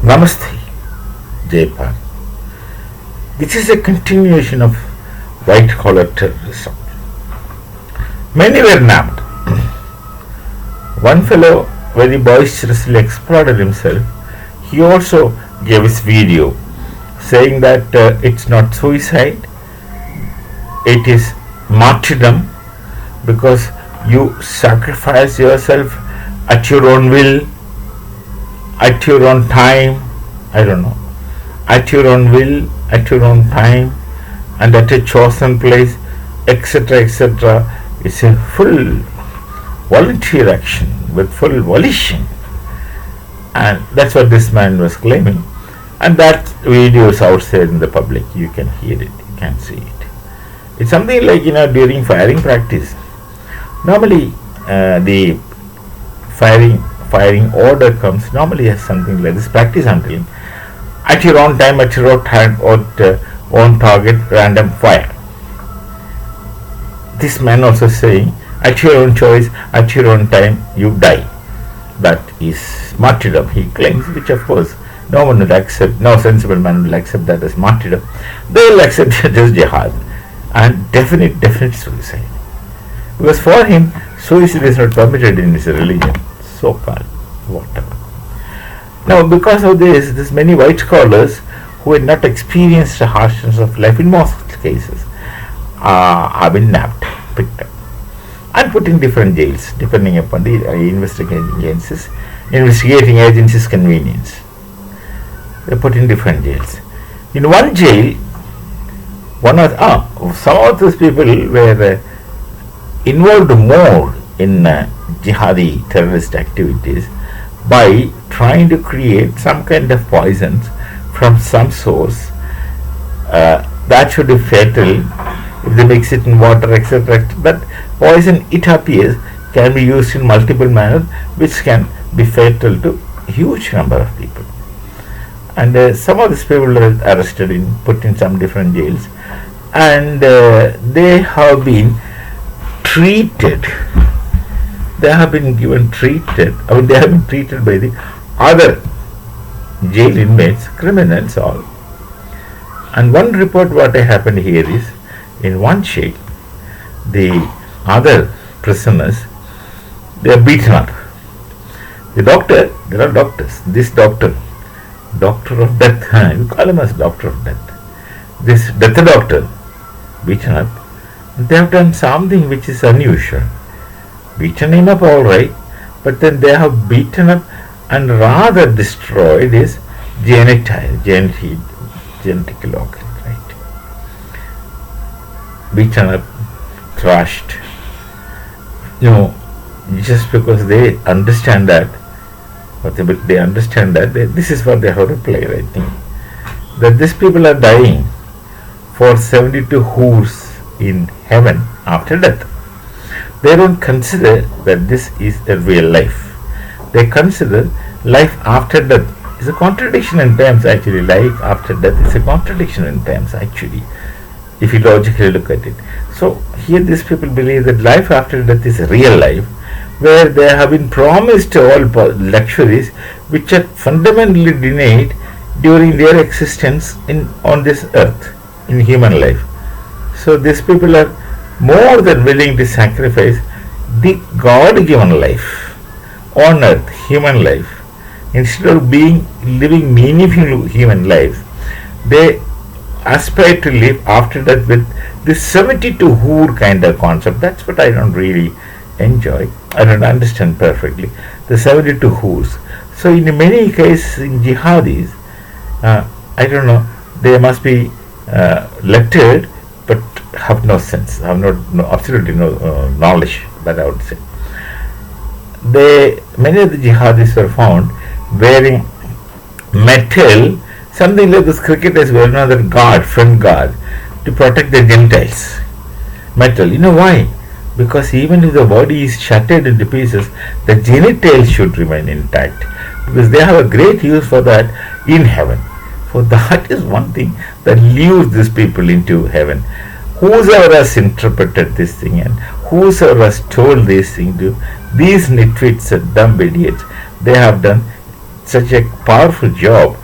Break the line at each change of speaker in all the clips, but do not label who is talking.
Namaste, Jaypal. This is a continuation of white collar terrorism. Many were nabbed. One fellow very boisterously exploded himself. He also gave his video saying that it's not suicide, it is martyrdom because you sacrifice yourself at your own will, at your own time, I don't know, at your own will, at your own time, and at a chosen place, etc. etc. It's a full volunteer action with full volition, and that's what this man was claiming. And that video is outside in the public. You can hear it, you can see it. It's something like during firing practice. Normally, the firing order comes normally as something like this. Practice until at your own time, at your own time, own target, random fire. This man also saying, at your own choice, at your own time, you die. That is martyrdom, he claims, which of course no one will accept, no sensible man will accept that as martyrdom. They will accept it as jihad and definite suicide. Because for him, suicide is not permitted in his religion, so called, whatever. Now, because of this many white collars who had not experienced the harshness of life in most cases have been nabbed, picked up, and put in different jails depending upon the investigating agencies' convenience. They put in different jails. In one jail, some of those people were involved more in jihadi terrorist activities by trying to create some kind of poisons from some source that should be fatal if they mix it in water, etc. That poison, it appears, can be used in multiple manners, which can be fatal to a huge number of people. And some of these people were arrested and put in some different jails, and they have been treated. They have been treated by the other jail inmates, criminals all. And one report what happened here is, in one jail, the other prisoners, they are beaten up. The doctor, there are doctors, this doctor of death, you call him as doctor of death. This death doctor, beaten up, they have done something which is unusual. Beaten him up all right, but then they have beaten up and rather destroyed his genital organ, right? Beaten up, crushed. Just because they understand that, this is what they have to play, I think. That these people are dying for 72 hours in heaven after death. They don't consider that this is a real life. They consider life after death is a contradiction in terms actually. Life after death is a contradiction in terms actually, if you logically look at it. So here these people believe that life after death is a real life, where they have been promised all luxuries which are fundamentally denied during their existence on this earth, in human life. So these people are more than willing to sacrifice the God-given life on earth, human life, instead of living meaningful human lives. They aspire to live after that with this 72 hoor kind of concept. That's what I don't really enjoy. I don't understand perfectly the 72 hoors. So in many cases in jihadis, I don't know, they must be lettered but have no sense, have absolutely no knowledge, that I would say. Many of the jihadis were found wearing metal, something like this cricketers wear another guard, front guard, to protect their genitals. Metal. You know why? Because even if the body is shattered into pieces, the genitals should remain intact, because they have a great use for that in heaven. For that is one thing that leads these people into heaven. Whosoever has interpreted this thing and whosoever has told this thing to these nitwits and dumb idiots, they have done such a powerful job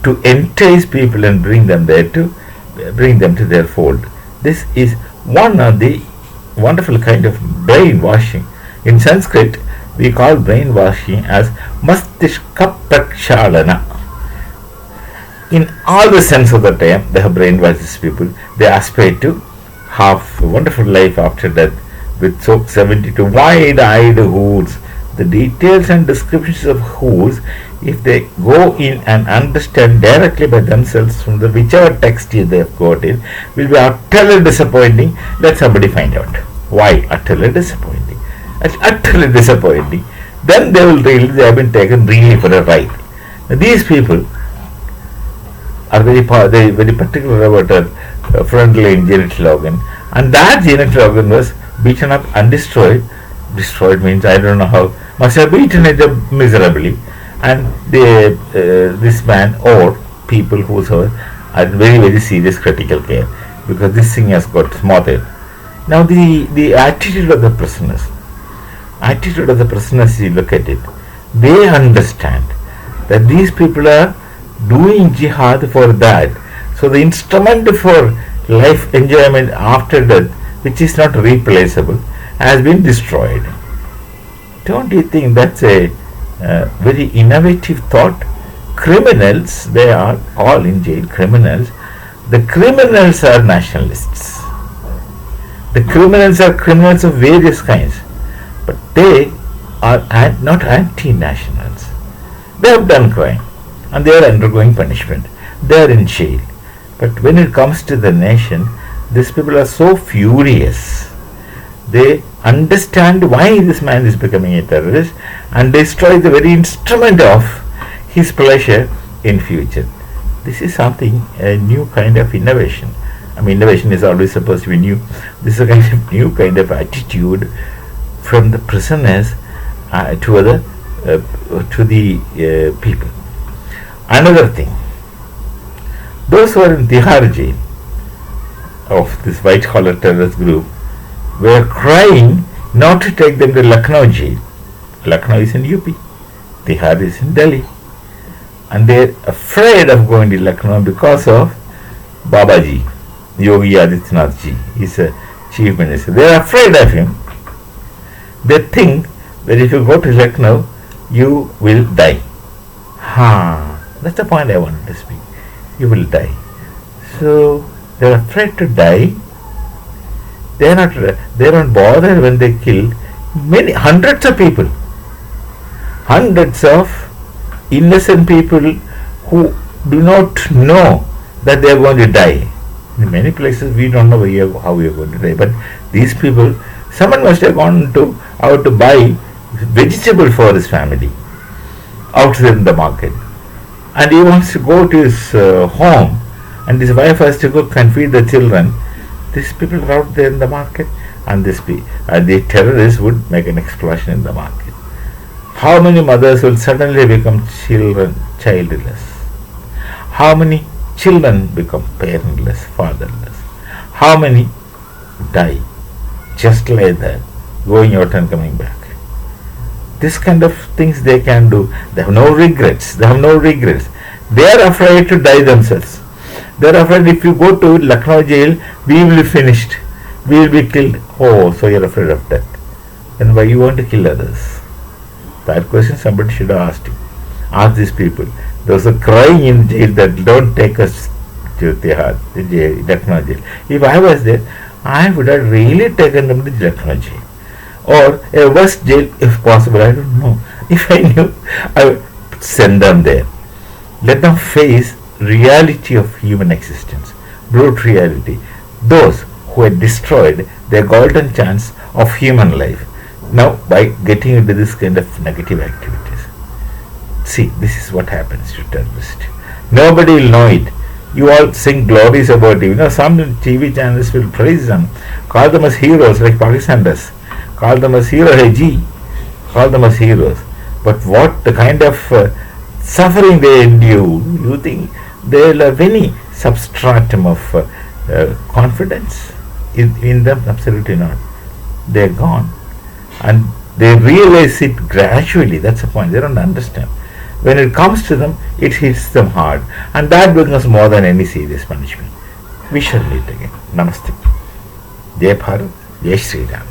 to entice people and bring them to their fold. This is one of the wonderful kind of brainwashing. In Sanskrit, we call brainwashing as Mastishka Prakshalana. In all the sense of the term, they have brainwashed these people. They aspire to have a wonderful life after death with 72 wide-eyed hoods. The details and descriptions of hoods, if they go in and understand directly by themselves from the whichever text they have got in, will be utterly disappointing. Let somebody find out why utterly disappointing. Utterly disappointing. Then they will realize they have been taken really for a ride. Now, these people are very particular about a front-line genital organ, and that genital organ was beaten up and destroyed. Destroyed means I don't know how. Must have beaten it up miserably, and this man or people who are very serious critical care, because this thing has got smothered. Now the attitude of the prisoners, you look at it, they understand that these people are doing jihad for that. So the instrument for life enjoyment after death, which is not replaceable, has been destroyed. Don't you think that's a very innovative thought? Criminals, they are all in jail, criminals. The criminals are nationalists. The criminals are criminals of various kinds, but they are not anti-nationals. They have done crime and they are undergoing punishment. They are in jail. But when it comes to the nation, these people are so furious. They understand why this man is becoming a terrorist and destroy the very instrument of his pleasure in future. This is something, a new kind of innovation. I mean, innovation is always supposed to be new. This is a kind of new kind of attitude from the prisoners to the people. Another thing, those who are in Tihar jail of this white collar terrorist group were crying not to take them to Lucknow jail. Lucknow is in UP, Tihar is in Delhi, and they are afraid of going to Lucknow because of Babaji, Yogi Adityanath ji. He's a chief minister. They are afraid of him. They think that if you go to Lucknow, you will die. That's the point I wanted to speak. You will die. So they are afraid to die. They don't bother when they kill hundreds of people. Hundreds of innocent people who do not know that they are going to die. In many places we don't know how we are going to die. But these people, someone must have gone out to buy vegetable for his family out there in the market. And he wants to go to his home, and his wife has to cook and feed the children. These people are out there in the market, and the terrorists would make an explosion in the market. How many mothers will suddenly become childless? How many children become parentless, fatherless? How many die just like that, going out and coming back? This kind of things they can do. They have no regrets. They are afraid to die themselves. They are afraid if you go to Lucknow jail, we will be finished. We will be killed. Oh, so you are afraid of death. Then why you want to kill others? That question somebody should have asked you. Ask these people. Those are crying in jail that don't take us to Lucknow jail. If I was there, I would have really taken them to Lucknow jail. Or a worse jail if possible. I don't know. If I knew, I would send them there. Let them face reality of human existence, brute reality. Those who had destroyed their golden chance of human life, now by getting into this kind of negative activities. See, this is what happens to terrorists. Nobody will know it. You all sing glories about it. Some TV channels will praise them, call them as heroes like Pakistan does. Call them as heroes, call them as heroes. But what the kind of suffering they endure, you think they will have any substratum of confidence in them? Absolutely not. They are gone. And they realize it gradually. That's the point. They don't understand. when it comes to them, it hits them hard, and that becomes more than any serious punishment. We shall meet again. Namaste. Jai Bharat, Jai Sri Ram.